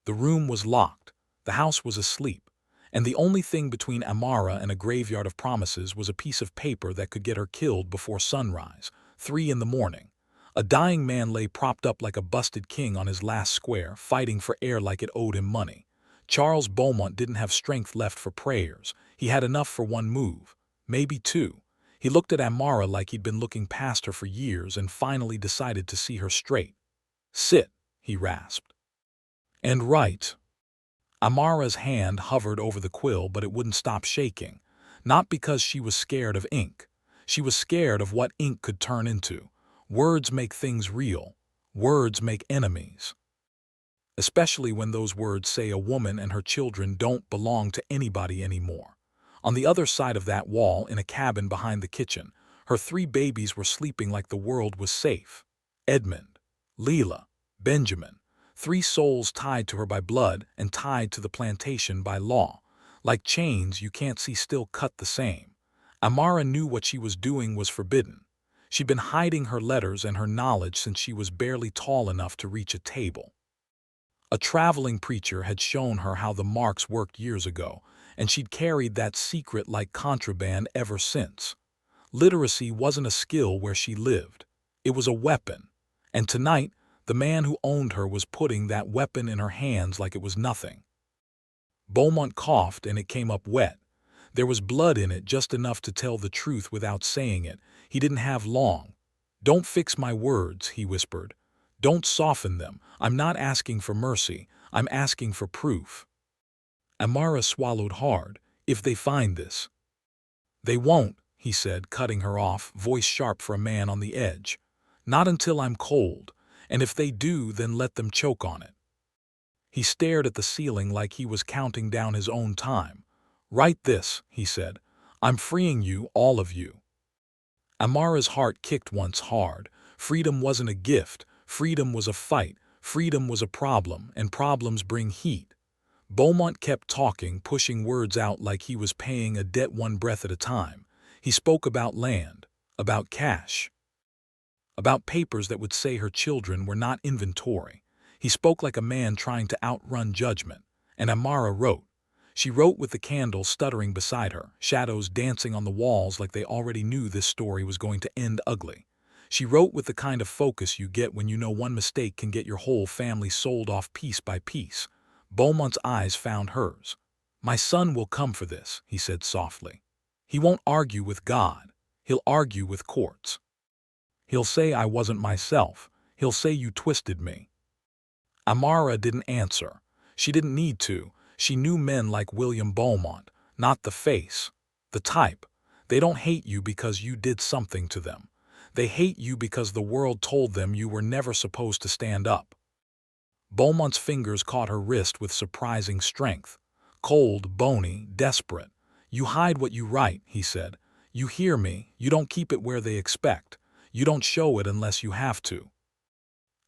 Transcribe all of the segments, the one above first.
The room was locked. The house was asleep. And the only thing between Amara and a graveyard of promises was a piece of paper that could get her killed before sunrise, 3 in the morning. A dying man lay propped up like a busted king on his last square, fighting for air like it owed him money. Charles Beaumont didn't have strength left for prayers. He had enough for one move, maybe two. He looked at Amara like he'd been looking past her for years and finally decided to see her straight. "Sit," he rasped. "And write." Amara's hand hovered over the quill, but it wouldn't stop shaking. Not because she was scared of ink. She was scared of what ink could turn into. Words make things real. Words make enemies. Especially when those words say a woman and her children don't belong to anybody anymore. On the other side of that wall, in a cabin behind the kitchen, her 3 babies were sleeping like the world was safe. Edmund, Leela, Benjamin. 3 souls tied to her by blood and tied to the plantation by law. Like chains you can't see still cut the same. Amara knew what she was doing was forbidden. She'd been hiding her letters and her knowledge since she was barely tall enough to reach a table. A traveling preacher had shown her how the marks worked years ago, and she'd carried that secret like contraband ever since. Literacy wasn't a skill where she lived. It was a weapon. And tonight, the man who owned her was putting that weapon in her hands like it was nothing. Beaumont coughed and it came up wet. There was blood in it, just enough to tell the truth without saying it. He didn't have long. "Don't fix my words," he whispered. "Don't soften them. I'm not asking for mercy. I'm asking for proof." Amara swallowed hard. "If they find this." "They won't," he said, cutting her off, voice sharp for a man on the edge. "Not until I'm cold. And if they do, then let them choke on it." He stared at the ceiling like he was counting down his own time. "Write this," he said. "I'm freeing you, all of you." Amara's heart kicked once hard. Freedom wasn't a gift. Freedom was a fight. Freedom was a problem, and problems bring heat. Beaumont kept talking, pushing words out like he was paying a debt one breath at a time. He spoke about land, about cash, about papers that would say her children were not inventory. He spoke like a man trying to outrun judgment. And Amara wrote. She wrote with the candle stuttering beside her, shadows dancing on the walls like they already knew this story was going to end ugly. She wrote with the kind of focus you get when you know one mistake can get your whole family sold off piece by piece. Beaumont's eyes found hers. "My son will come for this," he said softly. "He won't argue with God. He'll argue with courts. He'll say I wasn't myself. He'll say you twisted me." Amara didn't answer. She didn't need to. She knew men like William Beaumont, not the face, the type. They don't hate you because you did something to them. They hate you because the world told them you were never supposed to stand up. Beaumont's fingers caught her wrist with surprising strength. Cold, bony, desperate. "You hide what you write," he said. "You hear me. You don't keep it where they expect. You don't show it unless you have to."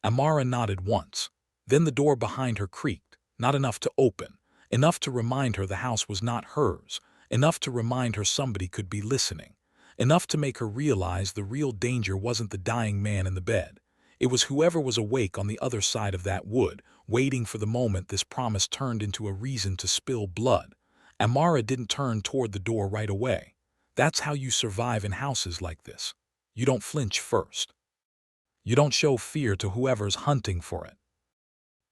Amara nodded once. Then the door behind her creaked, not enough to open, enough to remind her the house was not hers, enough to remind her somebody could be listening, enough to make her realize the real danger wasn't the dying man in the bed. It was whoever was awake on the other side of that wood, waiting for the moment this promise turned into a reason to spill blood. Amara didn't turn toward the door right away. That's how you survive in houses like this. You don't flinch first. You don't show fear to whoever's hunting for it.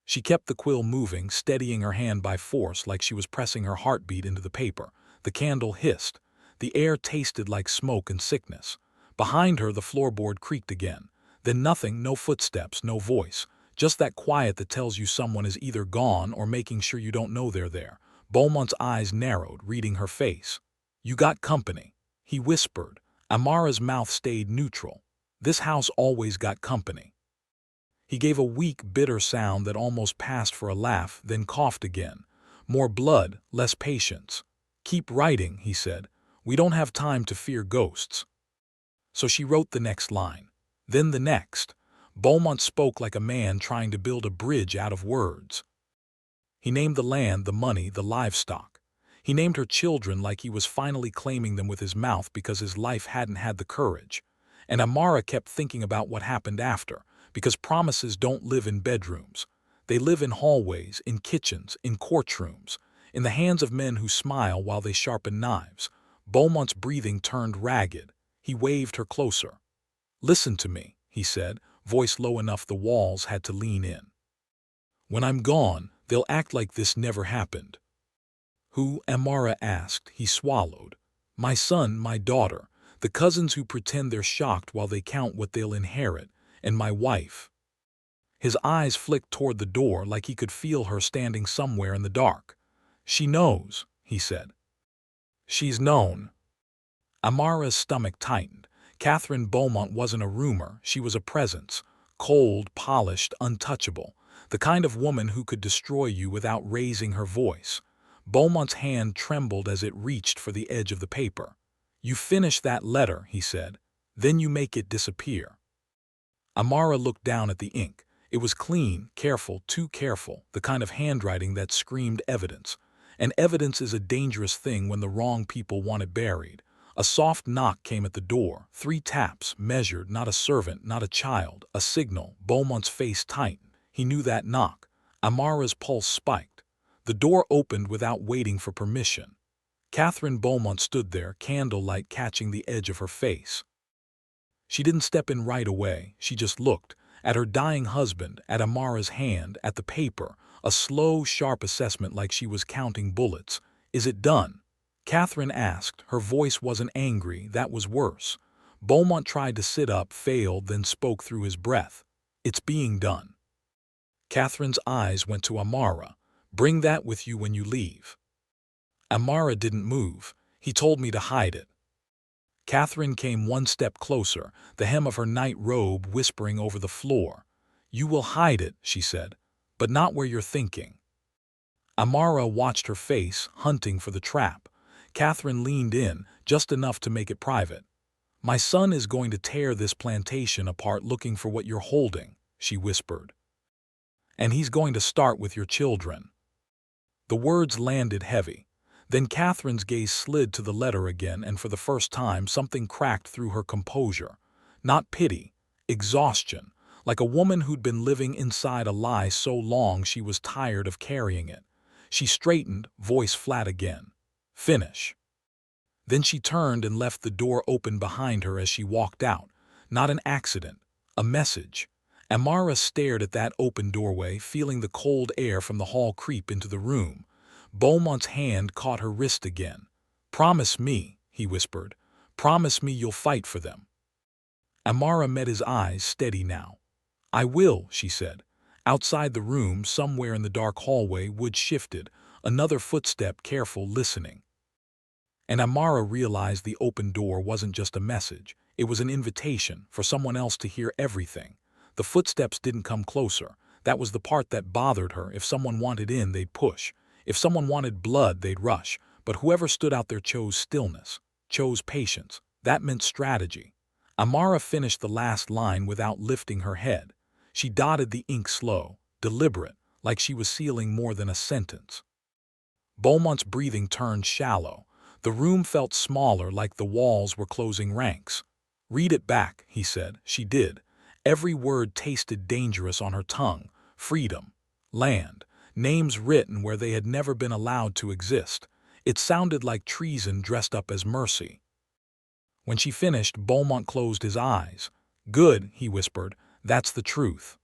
She kept the quill moving, steadying her hand by force like she was pressing her heartbeat into the paper. The candle hissed. The air tasted like smoke and sickness. Behind her, the floorboard creaked again. Then nothing, no footsteps, no voice. Just that quiet that tells you someone is either gone or making sure you don't know they're there. Beaumont's eyes narrowed, reading her face. "You got company," he whispered. Amara's mouth stayed neutral. "This house always got company." He gave a weak, bitter sound that almost passed for a laugh, then coughed again. "More blood, less patience." "Keep writing," he said. "We don't have time to fear ghosts." So she wrote the next line. Then the next. Beaumont spoke like a man trying to build a bridge out of words. He named the land, the money, the livestock. He named her children like he was finally claiming them with his mouth because his life hadn't had the courage. And Amara kept thinking about what happened after, because promises don't live in bedrooms. They live in hallways, in kitchens, in courtrooms, in the hands of men who smile while they sharpen knives. Beaumont's breathing turned ragged. He waved her closer. "Listen to me," he said, voice low enough the walls had to lean in. "When I'm gone, they'll act like this never happened." "Who?" Amara asked. He swallowed. "My son, my daughter, the cousins who pretend they're shocked while they count what they'll inherit, and my wife." His eyes flicked toward the door like he could feel her standing somewhere in the dark. "She knows," he said. "She's known." Amara's stomach tightened. Catherine Beaumont wasn't a rumor, she was a presence. Cold, polished, untouchable. The kind of woman who could destroy you without raising her voice. Beaumont's hand trembled as it reached for the edge of the paper. "You finish that letter," he said. "Then you make it disappear." Amara looked down at the ink. It was clean, careful, too careful, the kind of handwriting that screamed evidence. And evidence is a dangerous thing when the wrong people want it buried. A soft knock came at the door. 3 taps, measured, not a servant, not a child, a signal. Beaumont's face tightened. He knew that knock. Amara's pulse spiked. The door opened without waiting for permission. Catherine Beaumont stood there, candlelight catching the edge of her face. She didn't step in right away, she just looked. At her dying husband, at Amara's hand, at the paper, a slow, sharp assessment like she was counting bullets. "Is it done?" Catherine asked. Her voice wasn't angry, that was worse. Beaumont tried to sit up, failed, then spoke through his breath. "It's being done." Catherine's eyes went to Amara. "Bring that with you when you leave." Amara didn't move. "He told me to hide it." Catherine came one step closer, the hem of her night robe whispering over the floor. "You will hide it," she said, "but not where you're thinking." Amara watched her face, hunting for the trap. Catherine leaned in, just enough to make it private. "My son is going to tear this plantation apart looking for what you're holding," she whispered. "And he's going to start with your children." The words landed heavy. Then Catherine's gaze slid to the letter again, and for the first time something cracked through her composure. Not pity, exhaustion, like a woman who'd been living inside a lie so long she was tired of carrying it. She straightened, voice flat again. "Finish." Then she turned and left the door open behind her as she walked out. Not an accident, a message. Amara stared at that open doorway, feeling the cold air from the hall creep into the room. Beaumont's hand caught her wrist again. "Promise me," he whispered. "Promise me you'll fight for them." Amara met his eyes, steady now. "I will," she said. Outside the room, somewhere in the dark hallway, wood shifted. Another footstep, careful, listening. And Amara realized the open door wasn't just a message. It was an invitation for someone else to hear everything. The footsteps didn't come closer. That was the part that bothered her. If someone wanted in, they'd push. If someone wanted blood, they'd rush. But whoever stood out there chose stillness, chose patience. That meant strategy. Amara finished the last line without lifting her head. She dotted the ink slow, deliberate, like she was sealing more than a sentence. Beaumont's breathing turned shallow. The room felt smaller, like the walls were closing ranks. "Read it back," he said. She did. Every word tasted dangerous on her tongue. Freedom, land, names written where they had never been allowed to exist. It sounded like treason dressed up as mercy. When she finished, Beaumont closed his eyes. "Good," he whispered. "That's the truth."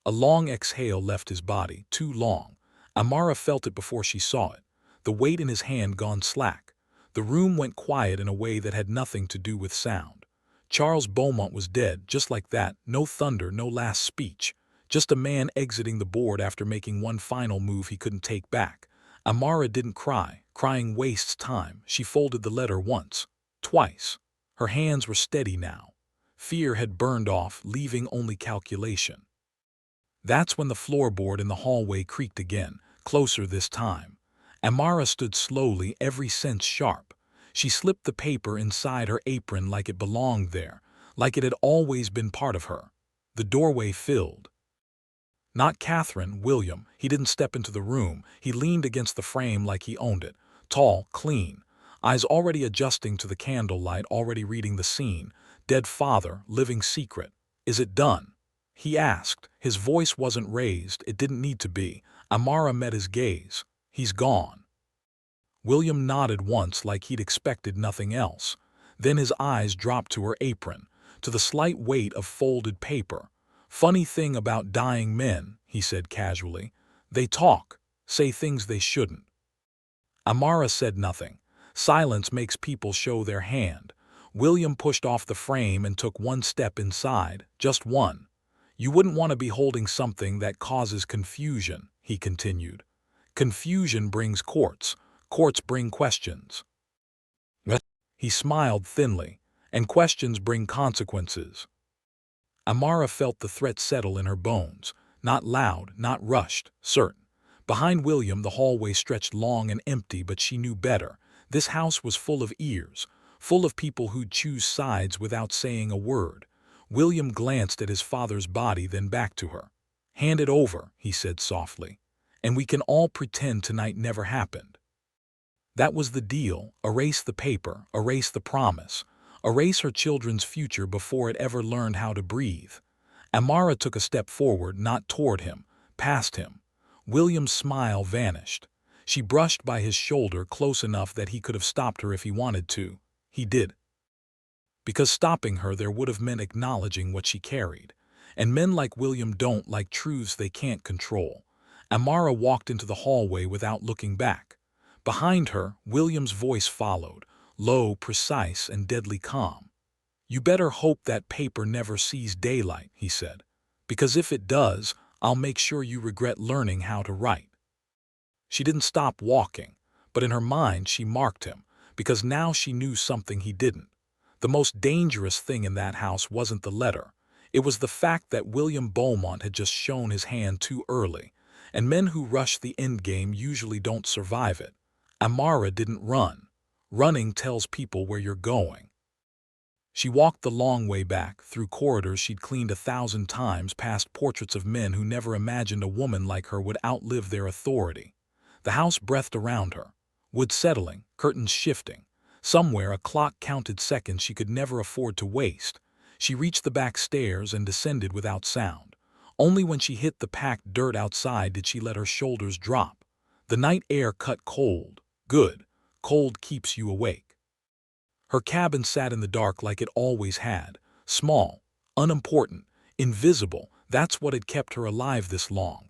A long exhale left his body, too long. Amara felt it before she saw it. The weight in his hand gone slack. The room went quiet in a way that had nothing to do with sound. Charles Beaumont was dead, just like that. No thunder, no last speech. Just a man exiting the board after making one final move he couldn't take back. Amara didn't cry. Crying wastes time. She folded the letter once, twice. Her hands were steady now. Fear had burned off, leaving only calculation. That's when the floorboard in the hallway creaked again, closer this time. Amara stood slowly, every sense sharp. She slipped the paper inside her apron like it belonged there, like it had always been part of her. The doorway filled. Not Catherine, William. He didn't step into the room. He leaned against the frame like he owned it. Tall, clean, eyes already adjusting to the candlelight, already reading the scene. Dead father, living secret. "Is it done?" he asked. His voice wasn't raised, it didn't need to be. Amara met his gaze. He's gone. William nodded once like he'd expected nothing else. Then his eyes dropped to her apron, to the slight weight of folded paper. Funny thing about dying men, he said casually. They talk, say things they shouldn't. Amara said nothing. Silence makes people show their hand. William pushed off the frame and took one step inside, just one. You wouldn't want to be holding something that causes confusion, he continued. Confusion brings courts. Courts bring questions. He smiled thinly. And questions bring consequences. Amara felt the threat settle in her bones. Not loud, not rushed, certain. Behind William the hallway stretched long and empty, but she knew better. This house was full of ears, full of people who'd choose sides without saying a word. William glanced at his father's body, then back to her. Hand it over, he said softly. And we can all pretend tonight never happened. That was the deal. Erase the paper, erase the promise, erase her children's future before it ever learned how to breathe. Amara took a step forward, not toward him, past him. William's smile vanished. She brushed by his shoulder close enough that he could have stopped her if he wanted to. He did. Because stopping her there would have meant acknowledging what she carried. And men like William don't like truths they can't control. Amara walked into the hallway without looking back. Behind her, William's voice followed, low, precise, and deadly calm. You better hope that paper never sees daylight, he said. Because if it does, I'll make sure you regret learning how to write. She didn't stop walking, but in her mind she marked him, because now she knew something he didn't. The most dangerous thing in that house wasn't the letter. It was the fact that William Beaumont had just shown his hand too early, and men who rush the endgame usually don't survive it. Amara didn't run. Running tells people where you're going. She walked the long way back, through corridors she'd cleaned 1,000 times, past portraits of men who never imagined a woman like her would outlive their authority. The house breathed around her. Wood settling, curtains shifting. Somewhere a clock counted seconds she could never afford to waste. She reached the back stairs and descended without sound. Only when she hit the packed dirt outside did she let her shoulders drop. The night air cut cold. Good. Cold keeps you awake. Her cabin sat in the dark like it always had. Small, unimportant, invisible. That's what had kept her alive this long.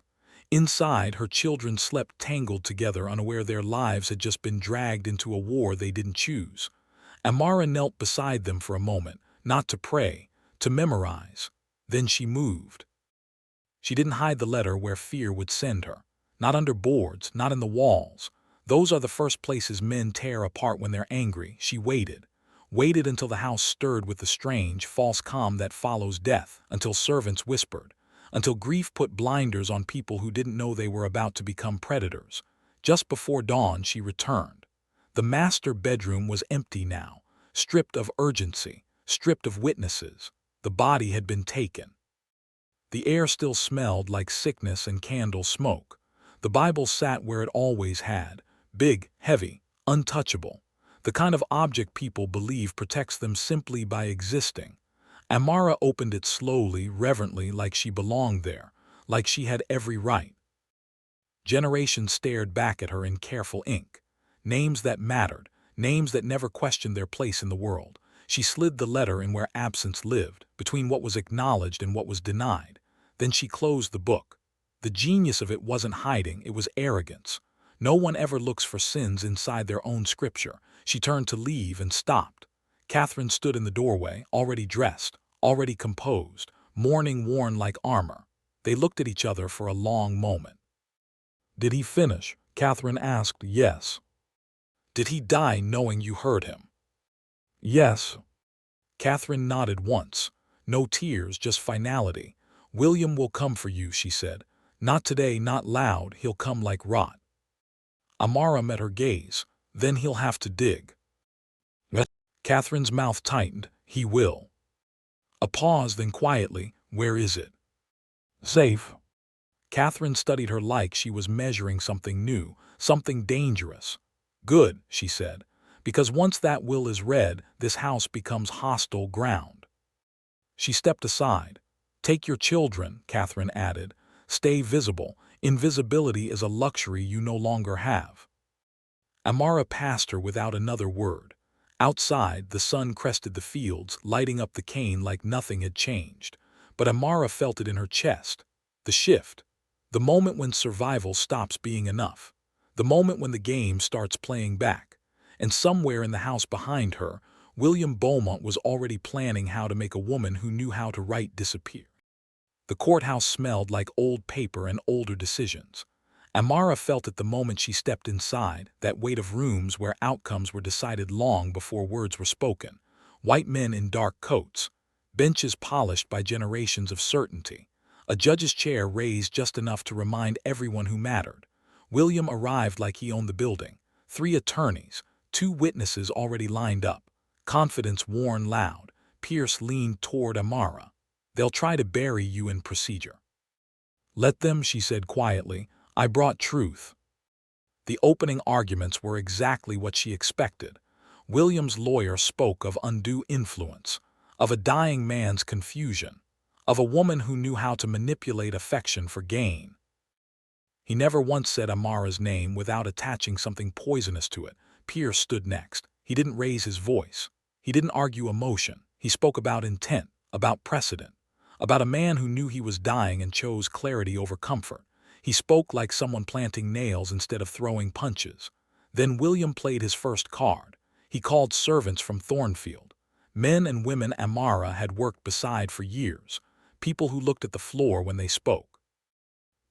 Inside, her children slept tangled together, unaware their lives had just been dragged into a war they didn't choose. Amara knelt beside them for a moment, not to pray, to memorize. Then she moved. She didn't hide the letter where fear would send her. Not under boards, not in the walls. Those are the first places men tear apart when they're angry. She waited. Waited until the house stirred with the strange, false calm that follows death, until servants whispered, until grief put blinders on people who didn't know they were about to become predators. Just before dawn, she returned. The master bedroom was empty now, stripped of urgency, stripped of witnesses. The body had been taken. The air still smelled like sickness and candle smoke. The Bible sat where it always had, big, heavy, untouchable. The kind of object people believe protects them simply by existing. Amara opened it slowly, reverently, like she belonged there, like she had every right. Generations stared back at her in careful ink. Names that mattered, names that never questioned their place in the world. She slid the letter in where absence lived, between what was acknowledged and what was denied. Then she closed the book. The genius of it wasn't hiding, it was arrogance. No one ever looks for sins inside their own scripture. She turned to leave and stopped. Catherine stood in the doorway, already dressed, already composed, mourning worn like armor. They looked at each other for a long moment. Did he finish? Catherine asked. Yes. Did he die knowing you heard him? Yes. Catherine nodded once. No tears, just finality. William will come for you, she said. Not today, not loud, he'll come like rot. Amara met her gaze. Then he'll have to dig. Catherine's mouth tightened. He will. A pause, then quietly, where is it? Safe. Catherine studied her like she was measuring something new, something dangerous. Good, she said, because once that will is read, this house becomes hostile ground. She stepped aside. Take your children, Catherine added. Stay visible. Invisibility is a luxury you no longer have. Amara passed her without another word. Outside, the sun crested the fields, lighting up the cane like nothing had changed. But Amara felt it in her chest. The shift. The moment when survival stops being enough. The moment when the game starts playing back. And somewhere in the house behind her, William Beaumont was already planning how to make a woman who knew how to write disappear. The courthouse smelled like old paper and older decisions. Amara felt it the moment she stepped inside, that weight of rooms where outcomes were decided long before words were spoken. White men in dark coats, benches polished by generations of certainty, a judge's chair raised just enough to remind everyone who mattered. William arrived like he owned the building. 3 attorneys, 2 witnesses already lined up. Confidence worn loud. Pierce leaned toward Amara. They'll try to bury you in procedure. Let them, she said quietly. I brought truth. The opening arguments were exactly what she expected. William's lawyer spoke of undue influence, of a dying man's confusion, of a woman who knew how to manipulate affection for gain. He never once said Amara's name without attaching something poisonous to it. Pierce stood next. He didn't raise his voice. He didn't argue emotion. He spoke about intent, about precedent, about a man who knew he was dying and chose clarity over comfort. He spoke like someone planting nails instead of throwing punches. Then William played his first card. He called servants from Thornfield. Men and women Amara had worked beside for years. People who looked at the floor when they spoke.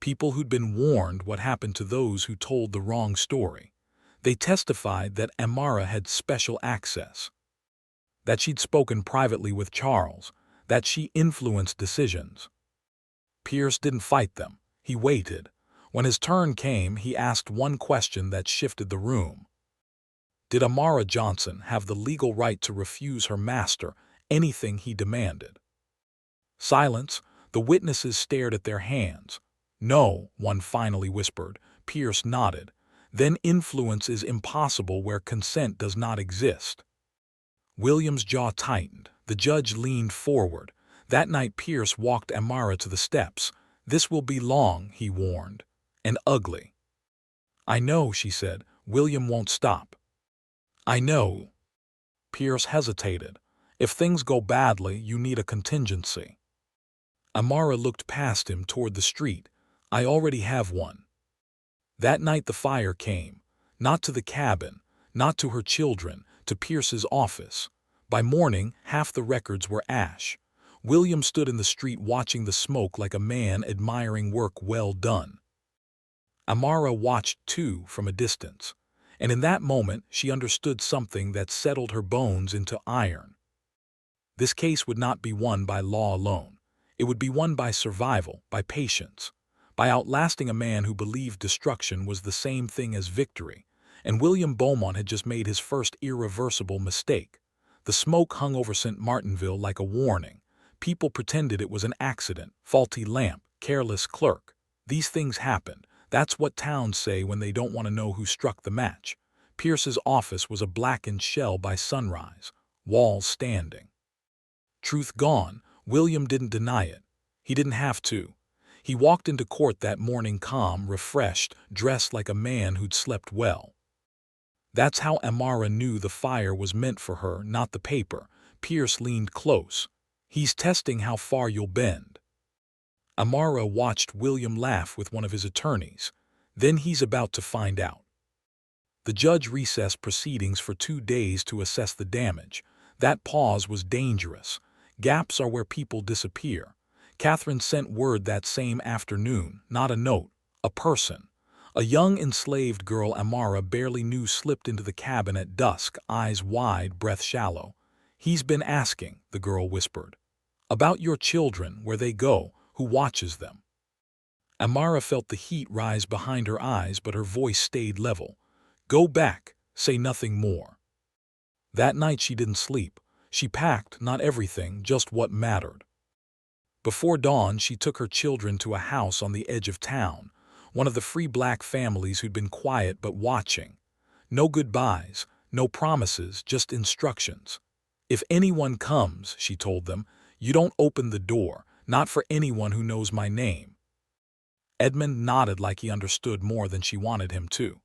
People who'd been warned what happened to those who told the wrong story. They testified that Amara had special access, that she'd spoken privately with Charles, that she influenced decisions. Pierce didn't fight them. He waited. When his turn came, he asked one question that shifted the room. Did Amara Johnson have the legal right to refuse her master anything he demanded? Silence. The witnesses stared at their hands. No, one finally whispered. Pierce nodded. Then influence is impossible where consent does not exist. William's jaw tightened. The judge leaned forward. That night Pierce walked Amara to the steps. This will be long, he warned, and ugly. I know, she said. William won't stop. I know. Pierce hesitated. If things go badly, you need a contingency. Amara looked past him toward the street. I already have one. That night the fire came. Not to the cabin, not to her children, to Pierce's office. By morning, half the records were ash. William stood in the street watching the smoke like a man admiring work well done. Amara watched too from a distance, and in that moment she understood something that settled her bones into iron. This case would not be won by law alone. It would be won by survival, by patience, by outlasting a man who believed destruction was the same thing as victory, and William Beaumont had just made his first irreversible mistake. The smoke hung over St. Martinville like a warning. People pretended it was an accident, faulty lamp, careless clerk. These things happened. That's what towns say when they don't want to know who struck the match. Pierce's office was a blackened shell by sunrise, walls standing. Truth gone. William didn't deny it. He didn't have to. He walked into court that morning calm, refreshed, dressed like a man who'd slept well. That's how Amara knew the fire was meant for her, not the paper. Pierce leaned close. He's testing how far you'll bend. Amara watched William laugh with one of his attorneys. Then he's about to find out. The judge recessed proceedings for 2 days to assess the damage. That pause was dangerous. Gaps are where people disappear. Catherine sent word that same afternoon, not a note, a person. A young enslaved girl Amara barely knew slipped into the cabin at dusk, eyes wide, breath shallow. He's been asking, the girl whispered. About your children, where they go, who watches them. Amara felt the heat rise behind her eyes, but her voice stayed level. Go back, say nothing more. That night she didn't sleep. She packed, not everything, just what mattered. Before dawn, she took her children to a house on the edge of town, one of the free black families who'd been quiet but watching. No goodbyes, no promises, just instructions. If anyone comes, she told them, you don't open the door. Not for anyone who knows my name." Edmund nodded like he understood more than she wanted him to.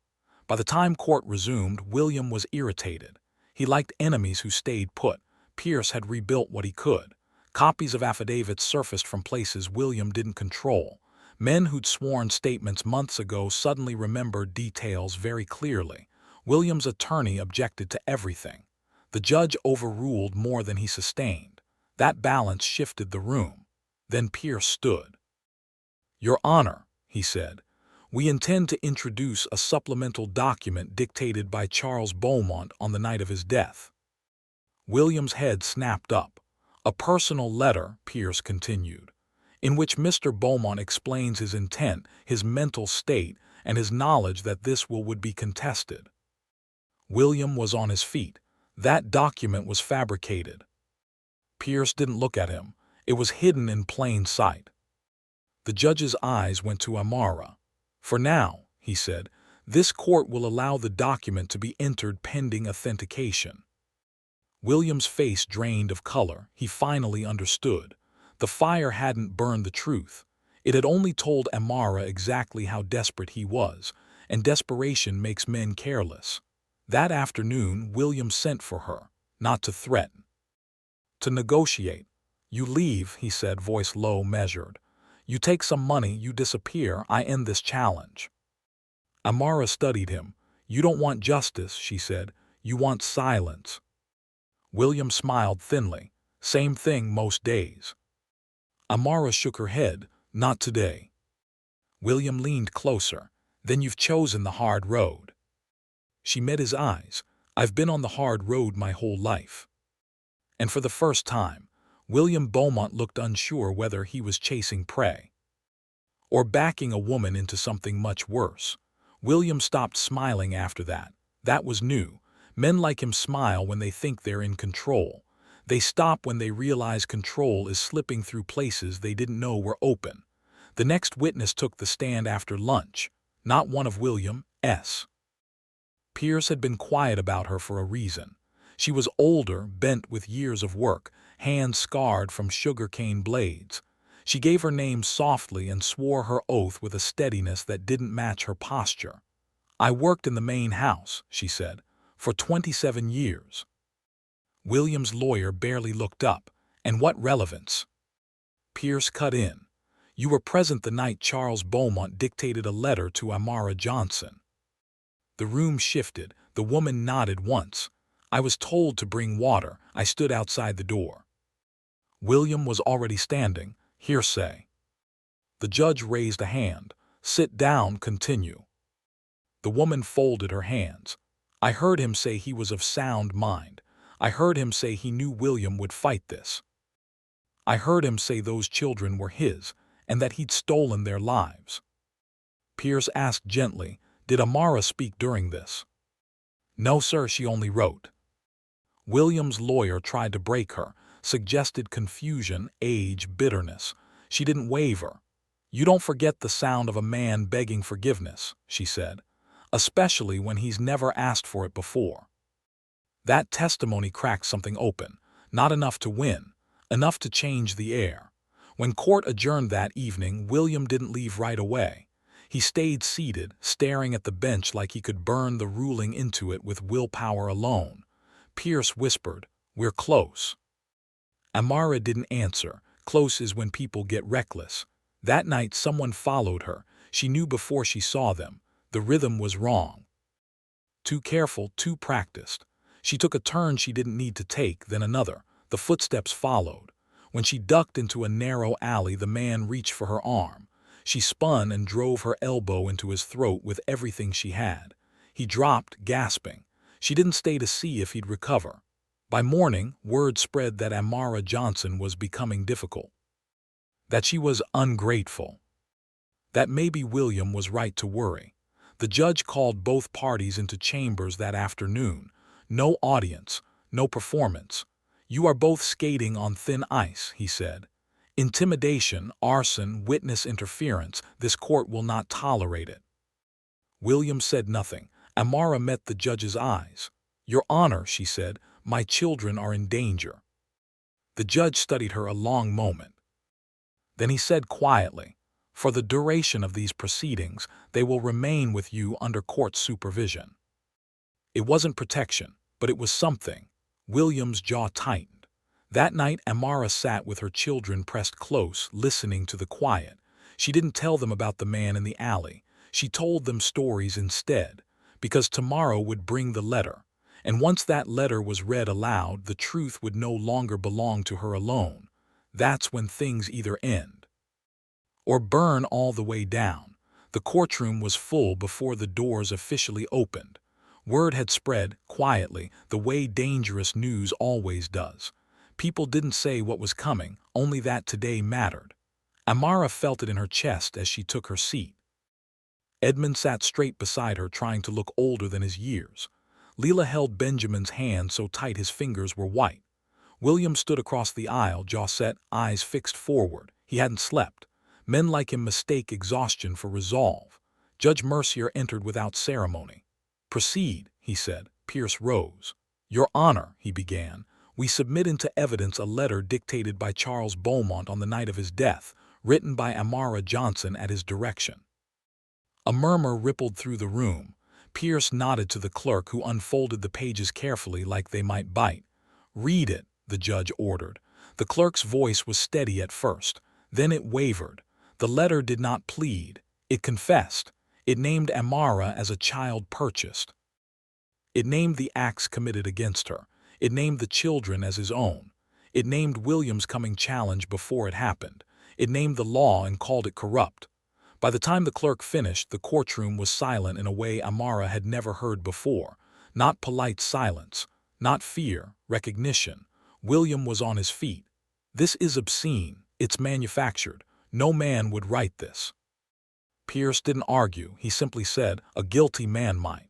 By the time court resumed, William was irritated. He liked enemies who stayed put. Pierce had rebuilt what he could. Copies of affidavits surfaced from places William didn't control. Men who'd sworn statements months ago suddenly remembered details very clearly. William's attorney objected to everything. The judge overruled more than he sustained. That balance shifted the room. Then Pierce stood. "Your Honor," he said, "we intend to introduce a supplemental document dictated by Charles Beaumont on the night of his death." William's head snapped up. "A personal letter," Pierce continued, "in which Mr. Beaumont explains his intent, his mental state, and his knowledge that this would be contested." William was on his feet. That document was fabricated. Pierce didn't look at him. It was hidden in plain sight. The judge's eyes went to Amara. "For now," he said, "this court will allow the document to be entered pending authentication." William's face drained of color. He finally understood. The fire hadn't burned the truth. It had only told Amara exactly how desperate he was, and desperation makes men careless. That afternoon, William sent for her, not to threaten, to negotiate. "You leave," he said, voice low, measured. "You take some money, you disappear, I end this challenge." Amara studied him. "You don't want justice," she said. "You want silence." William smiled thinly. "Same thing most days." Amara shook her head. "Not today." William leaned closer. "Then you've chosen the hard road." She met his eyes. "I've been on the hard road my whole life." And for the first time, William Beaumont looked unsure whether he was chasing prey or backing a woman into something much worse. William stopped smiling after that. That was new. Men like him smile when they think they're in control. They stop when they realize control is slipping through places they didn't know were open. The next witness took the stand after lunch. Not one of William's. Pierce had been quiet about her for a reason. She was older, bent with years of work, hands scarred from sugarcane blades. She gave her name softly and swore her oath with a steadiness that didn't match her posture. "I worked in the main house," she said, "for 27 years. William's lawyer barely looked up. "And what relevance?" Pierce cut in. "You were present the night Charles Beaumont dictated a letter to Amara Johnson." The room shifted. The woman nodded once. "I was told to bring water. I stood outside the door." William was already standing. "Hearsay." The judge raised a hand. "Sit down, continue." The woman folded her hands. "I heard him say he was of sound mind. I heard him say he knew William would fight this. I heard him say those children were his, and that he'd stolen their lives." Pierce asked gently, "Did Amara speak during this?" "No, sir, she only wrote." William's lawyer tried to break her, suggested confusion, age, bitterness. She didn't waver. "You don't forget the sound of a man begging forgiveness," she said, "especially when he's never asked for it before." That testimony cracked something open, not enough to win, enough to change the air. When court adjourned that evening, William didn't leave right away. He stayed seated, staring at the bench like he could burn the ruling into it with willpower alone. Pierce whispered, "We're close." Amara didn't answer. Close is when people get reckless. That night someone followed her. She knew before she saw them. The rhythm was wrong. Too careful, too practiced. She took a turn she didn't need to take, then another. The footsteps followed. When she ducked into a narrow alley, the man reached for her arm. She spun and drove her elbow into his throat with everything she had. He dropped, gasping. She didn't stay to see if he'd recover. By morning, word spread that Amara Johnson was becoming difficult. That she was ungrateful. That maybe William was right to worry. The judge called both parties into chambers that afternoon. No audience, no performance. "You are both skating on thin ice," he said. "Intimidation, arson, witness interference, this court will not tolerate it." William said nothing. Amara met the judge's eyes. "Your Honor," she said, "my children are in danger." The judge studied her a long moment. Then he said quietly, "For the duration of these proceedings, they will remain with you under court supervision." It wasn't protection, but it was something. William's jaw tightened. That night, Amara sat with her children pressed close, listening to the quiet. She didn't tell them about the man in the alley. She told them stories instead, because tomorrow would bring the letter. And once that letter was read aloud, the truth would no longer belong to her alone. That's when things either end or burn all the way down. The courtroom was full before the doors officially opened. Word had spread, quietly, the way dangerous news always does. People didn't say what was coming, only that today mattered. Amara felt it in her chest as she took her seat. Edmund sat straight beside her, trying to look older than his years. Leela held Benjamin's hand so tight his fingers were white. William stood across the aisle, jaw set, eyes fixed forward. He hadn't slept. Men like him mistake exhaustion for resolve. Judge Mercier entered without ceremony. "Proceed," he said. Pierce rose. "Your Honor," he began, "we submit into evidence a letter dictated by Charles Beaumont on the night of his death, written by Amara Johnson at his direction." A murmur rippled through the room. Pierce nodded to the clerk, who unfolded the pages carefully like they might bite. "Read it," the judge ordered. The clerk's voice was steady at first. Then it wavered. The letter did not plead. It confessed. It named Amara as a child purchased. It named the acts committed against her. It named the children as his own. It named William's coming challenge before it happened. It named the law and called it corrupt. By the time the clerk finished, the courtroom was silent in a way Amara had never heard before. Not polite silence, not fear, recognition. William was on his feet. "This is obscene. It's manufactured. No man would write this." Pierce didn't argue. He simply said, "A guilty man might."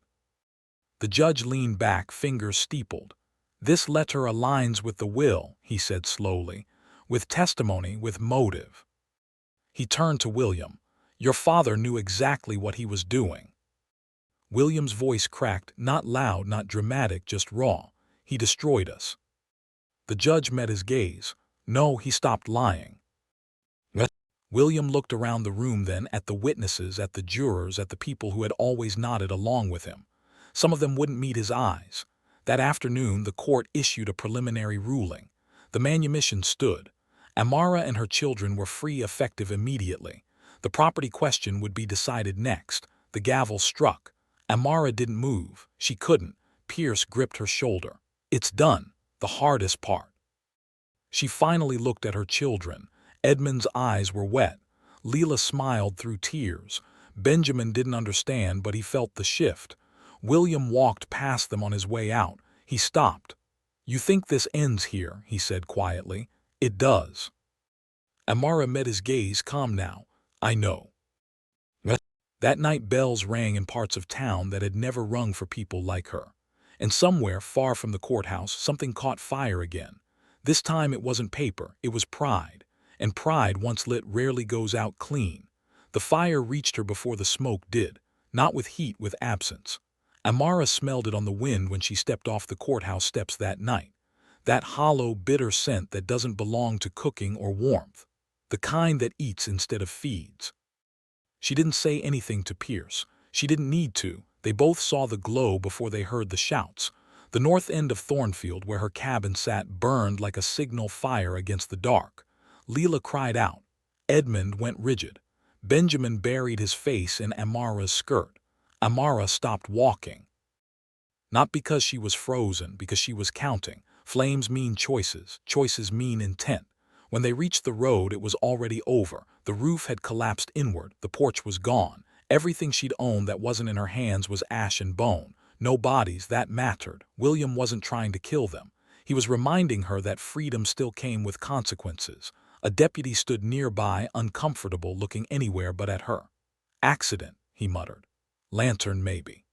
The judge leaned back, fingers steepled. "This letter aligns with the will," he said slowly, "with testimony, with motive." He turned to William. "Your father knew exactly what he was doing." William's voice cracked, not loud, not dramatic, just raw. "He destroyed us." The judge met his gaze. "No, he stopped lying." What? William looked around the room then, at the witnesses, at the jurors, at the people who had always nodded along with him. Some of them wouldn't meet his eyes. That afternoon, the court issued a preliminary ruling. The manumission stood. Amara and her children were free, effective immediately. The property question would be decided next. The gavel struck. Amara didn't move. She couldn't. Pierce gripped her shoulder. "It's done. The hardest part." She finally looked at her children. Edmund's eyes were wet. Leela smiled through tears. Benjamin didn't understand, but he felt the shift. William walked past them on his way out. He stopped. "You think this ends here," he said quietly. "It does." Amara met his gaze, calm now. "I know." That night bells rang in parts of town that had never rung for people like her. And somewhere, far from the courthouse, something caught fire again. This time it wasn't paper, it was pride. And pride, once lit, rarely goes out clean. The fire reached her before the smoke did. Not with heat, with absence. Amara smelled it on the wind when she stepped off the courthouse steps that night. That hollow, bitter scent that doesn't belong to cooking or warmth. The kind that eats instead of feeds. She didn't say anything to Pierce. She didn't need to. They both saw the glow before they heard the shouts. The north end of Thornfield, where her cabin sat, burned like a signal fire against the dark. Leela cried out. Edmund went rigid. Benjamin buried his face in Amara's skirt. Amara stopped walking. Not because she was frozen, because she was counting. Flames mean choices. Choices mean intent. When they reached the road, it was already over. The roof had collapsed inward. The porch was gone. Everything she'd owned that wasn't in her hands was ash and bone. No bodies, that mattered. William wasn't trying to kill them. He was reminding her that freedom still came with consequences. A deputy stood nearby, uncomfortable, looking anywhere but at her. "Accident," he muttered. "Lantern, maybe."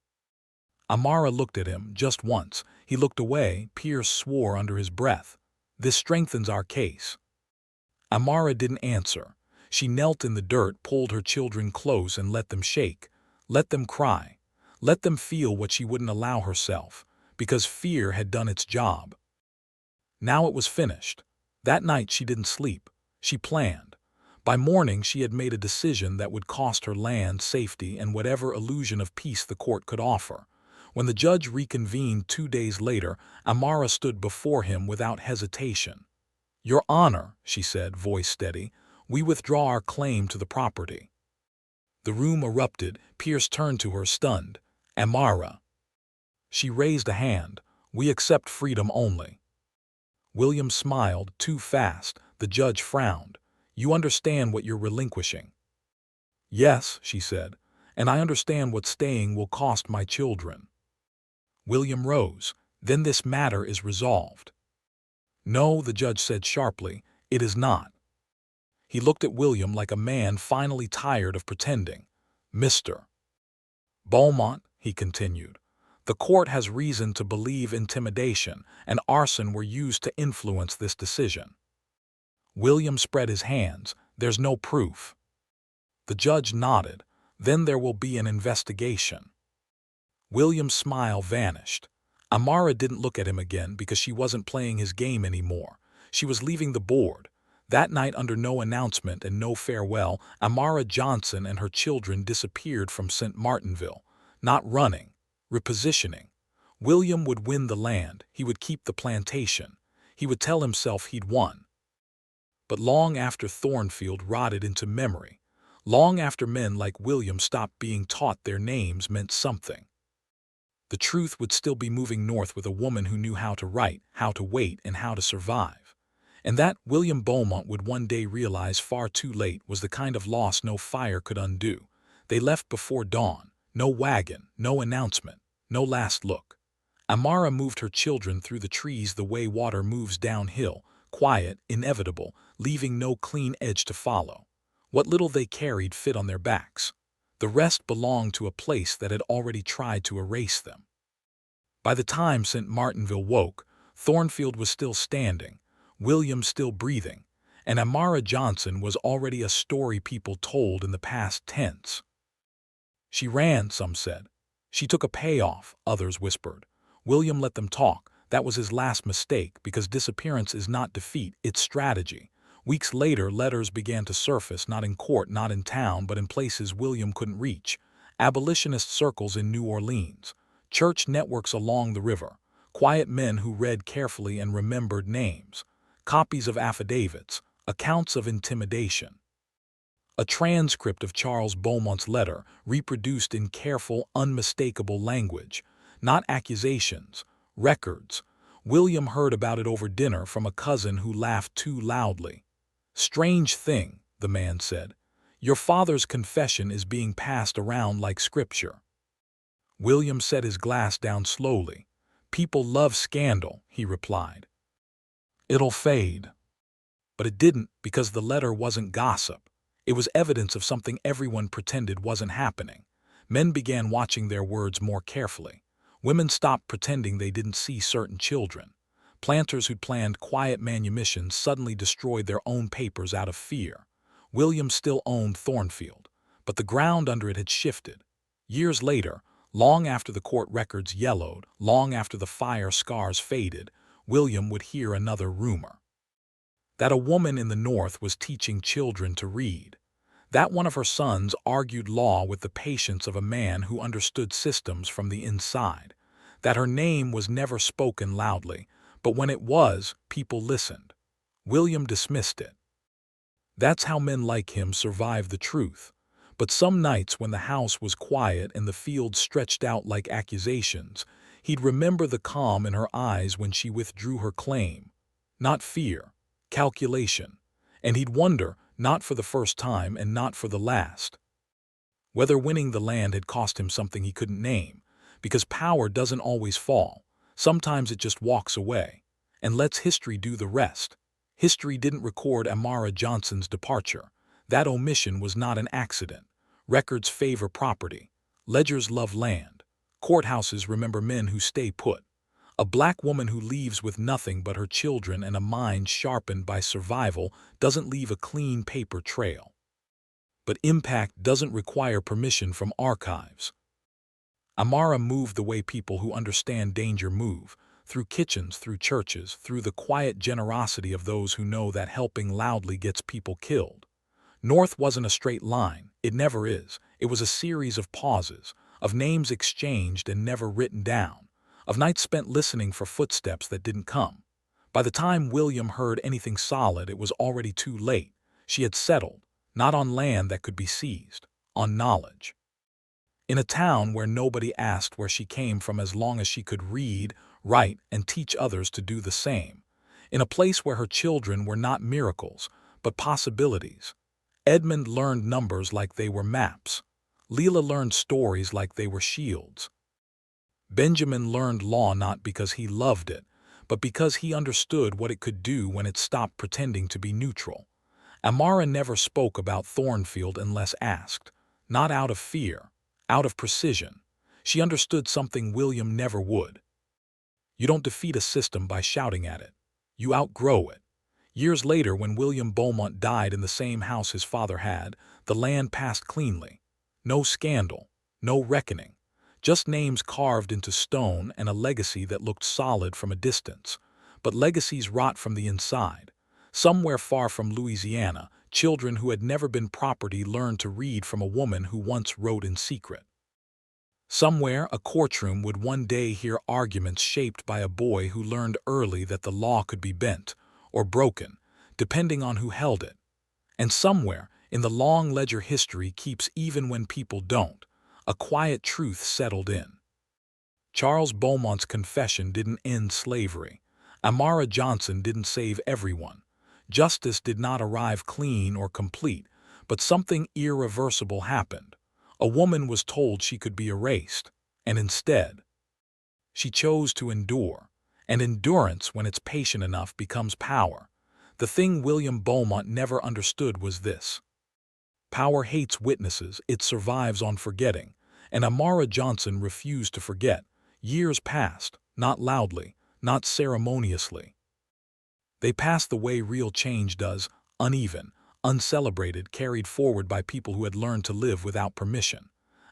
Amara looked at him, just once. He looked away. Pierce swore under his breath. "This strengthens our case." Amara didn't answer. She knelt in the dirt, pulled her children close, and let them shake. Let them cry. Let them feel what she wouldn't allow herself, because fear had done its job. Now it was finished. That night she didn't sleep. She planned. By morning, she had made a decision that would cost her land, safety, and whatever illusion of peace the court could offer. When the judge reconvened 2 days later, Amara stood before him without hesitation. "Your Honor," she said, voice steady, "we withdraw our claim to the property." The room erupted. Pierce turned to her, stunned. "Amara." She raised a hand. "We accept freedom only." William smiled, too fast. The judge frowned. "You understand what you're relinquishing?" "Yes," she said, "and I understand what staying will cost my children." William rose. "Then this matter is resolved." "No," the judge said sharply, "it is not." He looked at William like a man finally tired of pretending. "Mr. Beaumont," he continued, "the court has reason to believe intimidation and arson were used to influence this decision." William spread his hands. "There's no proof." The judge nodded. "Then there will be an investigation." William's smile vanished. Amara didn't look at him again because she wasn't playing his game anymore. She was leaving the board. That night, under no announcement and no farewell, Amara Johnson and her children disappeared from St. Martinville. Not running, repositioning. William would win the land. He would keep the plantation. He would tell himself he'd won. But long after Thornfield rotted into memory, long after men like William stopped being taught their names meant something, the truth would still be moving north with a woman who knew how to write, how to wait, and how to survive. And that, William Beaumont would one day realize far too late, was the kind of loss no fire could undo. They left before dawn. No wagon, no announcement, no last look. Amara moved her children through the trees the way water moves downhill, quiet, inevitable, leaving no clean edge to follow. What little they carried fit on their backs. The rest belonged to a place that had already tried to erase them. By the time St. Martinville woke, Thornfield was still standing, William still breathing, and Amara Johnson was already a story people told in the past tense. She ran, some said. She took a payoff, others whispered. William let them talk. That was his last mistake, because disappearance is not defeat, it's strategy. Weeks later, letters began to surface, not in court, not in town, but in places William couldn't reach. Abolitionist circles in New Orleans, church networks along the river, quiet men who read carefully and remembered names, copies of affidavits, accounts of intimidation. A transcript of Charles Beaumont's letter, reproduced in careful, unmistakable language. Not accusations, records. William heard about it over dinner from a cousin who laughed too loudly. "Strange thing," the man said. "Your father's confession is being passed around like scripture." William set his glass down slowly. "People love scandal," he replied. "It'll fade." But it didn't, because the letter wasn't gossip. It was evidence of something everyone pretended wasn't happening. Men began watching their words more carefully. Women stopped pretending they didn't see certain children. Planters who'd planned quiet manumissions suddenly destroyed their own papers out of fear. William still owned Thornfield, but the ground under it had shifted. Years later, long after the court records yellowed, long after the fire scars faded, William would hear another rumor. That a woman in the North was teaching children to read. That one of her sons argued law with the patience of a man who understood systems from the inside. That her name was never spoken loudly, but when it was, people listened. William dismissed it. That's how men like him survived the truth. But some nights when the house was quiet and the field stretched out like accusations, he'd remember the calm in her eyes when she withdrew her claim. Not fear, calculation. And he'd wonder, not for the first time and not for the last, whether winning the land had cost him something he couldn't name, because power doesn't always fall. Sometimes it just walks away and lets history do the rest. History didn't record Amara Johnson's departure. That omission was not an accident. Records favor property. Ledgers love land. Courthouses remember men who stay put. A black woman who leaves with nothing but her children and a mind sharpened by survival doesn't leave a clean paper trail. But impact doesn't require permission from archives. Amara moved the way people who understand danger move, through kitchens, through churches, through the quiet generosity of those who know that helping loudly gets people killed. North wasn't a straight line. It never is. It was a series of pauses, of names exchanged and never written down, of nights spent listening for footsteps that didn't come. By the time William heard anything solid, it was already too late. She had settled, not on land that could be seized, on knowledge. In a town where nobody asked where she came from as long as she could read, write, and teach others to do the same. In a place where her children were not miracles, but possibilities. Edmund learned numbers like they were maps. Leela learned stories like they were shields. Benjamin learned law not because he loved it, but because he understood what it could do when it stopped pretending to be neutral. Amara never spoke about Thornfield unless asked, not out of fear, out of precision. She understood something William never would. You don't defeat a system by shouting at it. You outgrow it. Years later, when William Beaumont died in the same house his father had, the land passed cleanly. No scandal, no reckoning. Just names carved into stone and a legacy that looked solid from a distance. But legacies rot from the inside. Somewhere far from Louisiana, children who had never been property learned to read from a woman who once wrote in secret. Somewhere, a courtroom would one day hear arguments shaped by a boy who learned early that the law could be bent or broken, depending on who held it. And somewhere, in the long ledger history keeps even when people don't, a quiet truth settled in. Charles Beaumont's confession didn't end slavery. Amara Johnson didn't save everyone. Justice did not arrive clean or complete, but something irreversible happened. A woman was told she could be erased, and instead, she chose to endure. And endurance, when it's patient enough, becomes power. The thing William Beaumont never understood was this. Power hates witnesses, it survives on forgetting. And Amara Johnson refused to forget. Years passed, not loudly, not ceremoniously. They passed the way real change does, uneven, uncelebrated, carried forward by people who had learned to live without permission.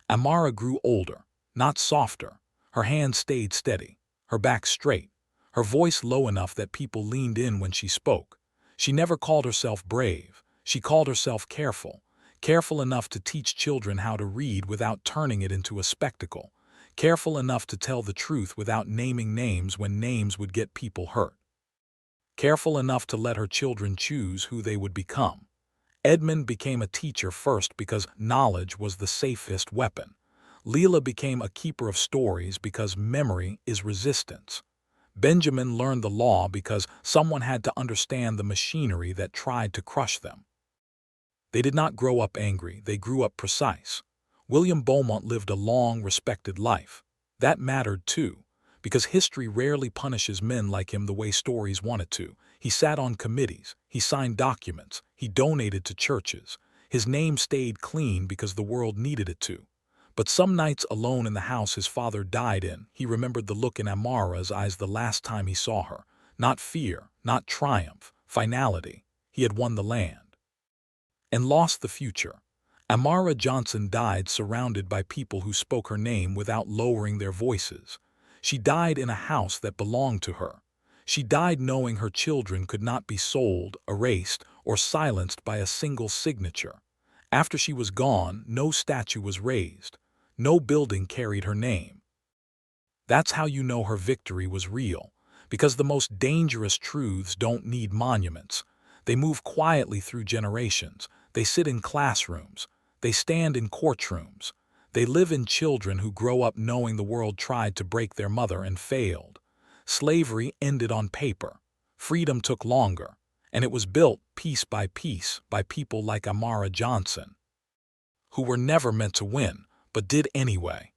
Amara grew older, not softer. Her hands stayed steady, her back straight, her voice low enough that people leaned in when she spoke. She never called herself brave. She called herself careful. Careful enough to teach children how to read without turning it into a spectacle. Careful enough to tell the truth without naming names when names would get people hurt. Careful enough to let her children choose who they would become. Edmund became a teacher first because knowledge was the safest weapon. Leela became a keeper of stories because memory is resistance. Benjamin learned the law because someone had to understand the machinery that tried to crush them. They did not grow up angry, they grew up precise. William Beaumont lived a long, respected life. That mattered too, because history rarely punishes men like him the way stories want it to. He sat on committees, he signed documents, he donated to churches. His name stayed clean because the world needed it to. But some nights alone in the house his father died in, he remembered the look in Amara's eyes the last time he saw her. Not fear, not triumph, finality. He had won the land. And lost the future. Amara Johnson died surrounded by people who spoke her name without lowering their voices. She died in a house that belonged to her. She died knowing her children could not be sold, erased, or silenced by a single signature. After she was gone, no statue was raised. No building carried her name. That's how you know her victory was real, because the most dangerous truths don't need monuments. They move quietly through generations. They sit in classrooms. They stand in courtrooms. They live in children who grow up knowing the world tried to break their mother and failed. Slavery ended on paper. Freedom took longer, and it was built piece by people like Amara Johnson, who were never meant to win, but did anyway.